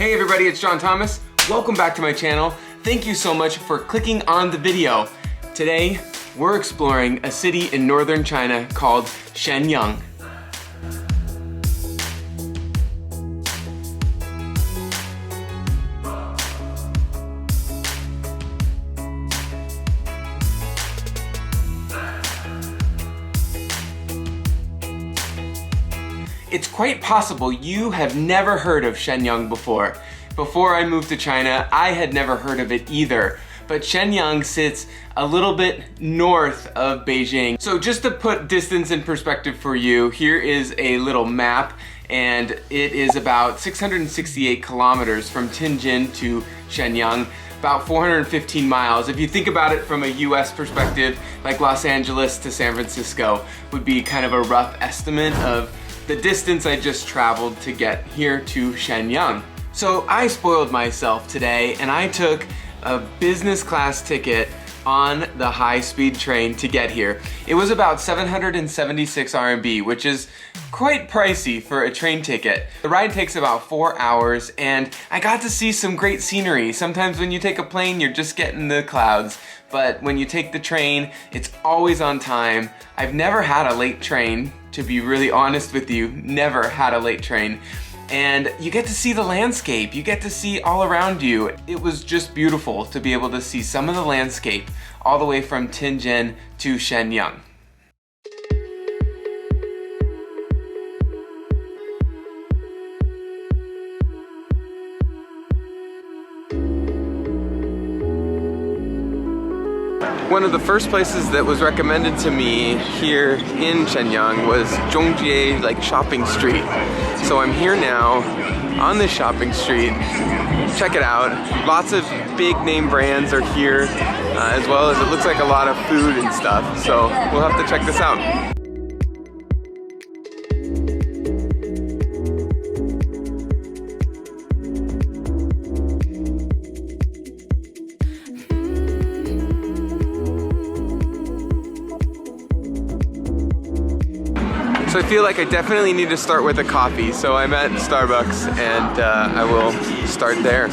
Hey everybody, it's John Thomas. Welcome back to my channel. Thank you so much for clicking on the video. Today, we're exploring a city in northern China called Shenyang. It's quite possible you have never heard of Shenyang before. Before I moved to China, I had never heard of it either. But Shenyang sits a little bit north of Beijing. So just to put distance in perspective for you, here is a little map, and it is about 668 kilometers from Tianjin to Shenyang, about 415 miles. If you think about it from a US perspective, like Los Angeles to San Francisco would be kind of a rough estimate of the distance I just traveled to get here to Shenyang. So I spoiled myself today and I took a business class ticket on the high-speed train to get here. It was about 776 RMB, which is quite pricey for a train ticket. The ride takes about 4 hours and I got to see some great scenery. Sometimes when you take a plane, you're just getting the clouds, but when you take the train, it's always on time. I've never had a late train, to be really honest with you, never had a late train. And you get to see the landscape, you get to see all around you. It was just beautiful to be able to see some of the landscape all the way from Tianjin to Shenyang. One of the first places that was recommended to me here in Shenyang was Zhongjie, like shopping street. So I'm here now on this shopping street. Check it out. Lots of big name brands are here, as well as it looks like a lot of food and stuff. So we'll have to check this out. So I feel like I definitely need to start with a coffee, so I'm at Starbucks and I will start there.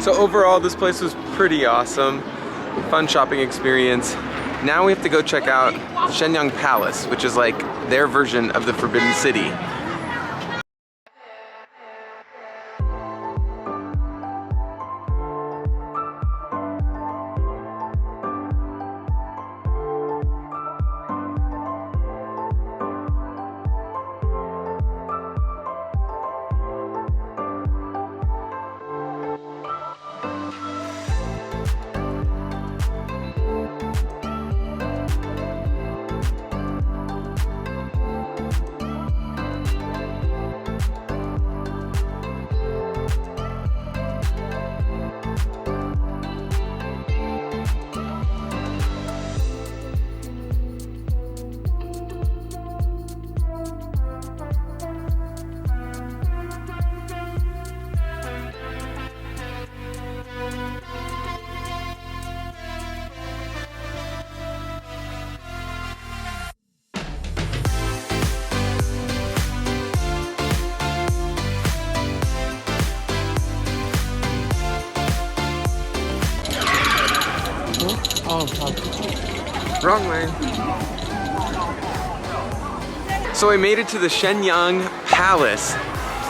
So overall, this place was pretty awesome. Fun shopping experience. Now we have to go check out Shenyang Palace, which is like their version of the Forbidden City. Oh, wrong way. So I made it to the Shenyang Palace.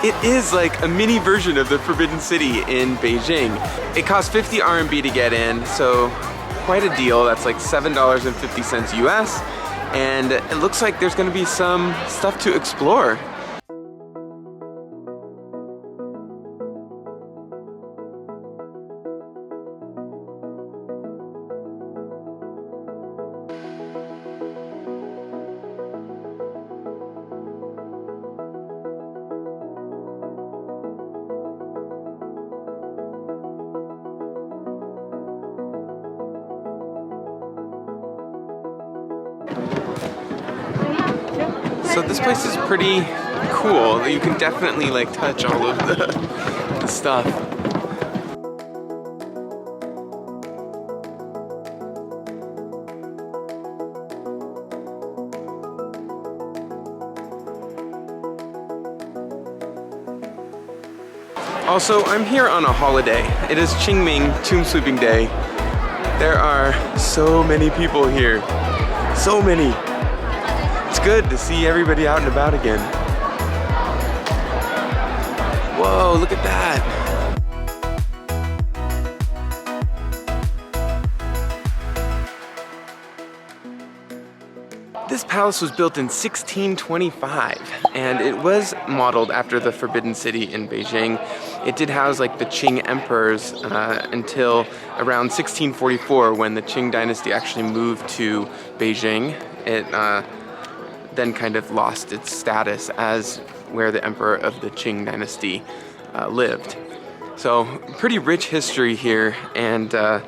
It is like a mini version of the Forbidden City in Beijing. It costs 50 RMB to get in, so quite a deal. That's like $7.50 US. And it looks like there's gonna be some stuff to explore. So this place is pretty cool. You can definitely like touch all of the stuff. Also, I'm here on a holiday. It is Qingming, Tomb Sweeping Day. There are so many people here. So many. It's good to see everybody out and about again. Whoa, look at that. This palace was built in 1625, and it was modeled after the Forbidden City in Beijing. It did house like the Qing emperors until around 1644, when the Qing dynasty actually moved to Beijing. It then kind of lost its status as where the emperor of the Qing dynasty lived. So pretty rich history here, and in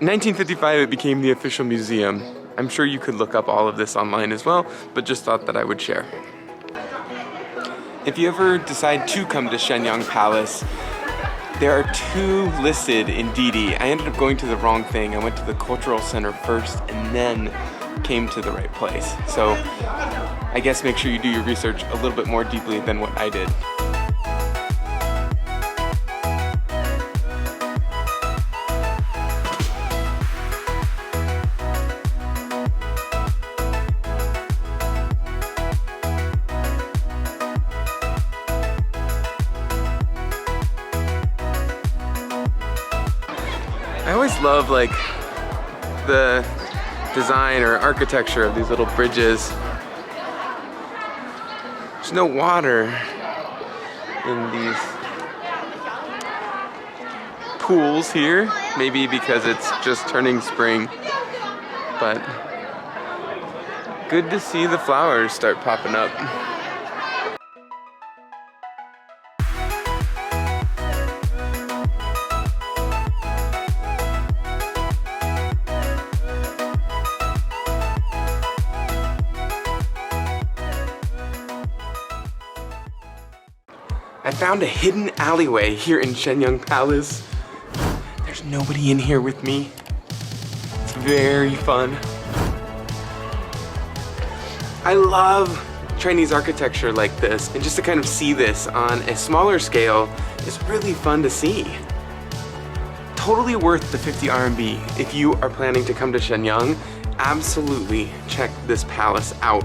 1955 it became the official museum. I'm sure you could look up all of this online as well, but just thought that I would share. If you ever decide to come to Shenyang Palace, there are 2 listed in Didi. I ended up going to the wrong thing. I went to the cultural center first and then came to the right place. So I guess make sure you do your research a little bit more deeply than what I did. I always love like the design or architecture of these little bridges. There's no water in these pools here, maybe because it's just turning spring, but good to see the flowers start popping up. I found a hidden alleyway here in Shenyang Palace. There's nobody in here with me. It's very fun. I love Chinese architecture like this, and just to kind of see this on a smaller scale is really fun to see. Totally worth the 50 RMB. If you are planning to come to Shenyang, absolutely check this palace out.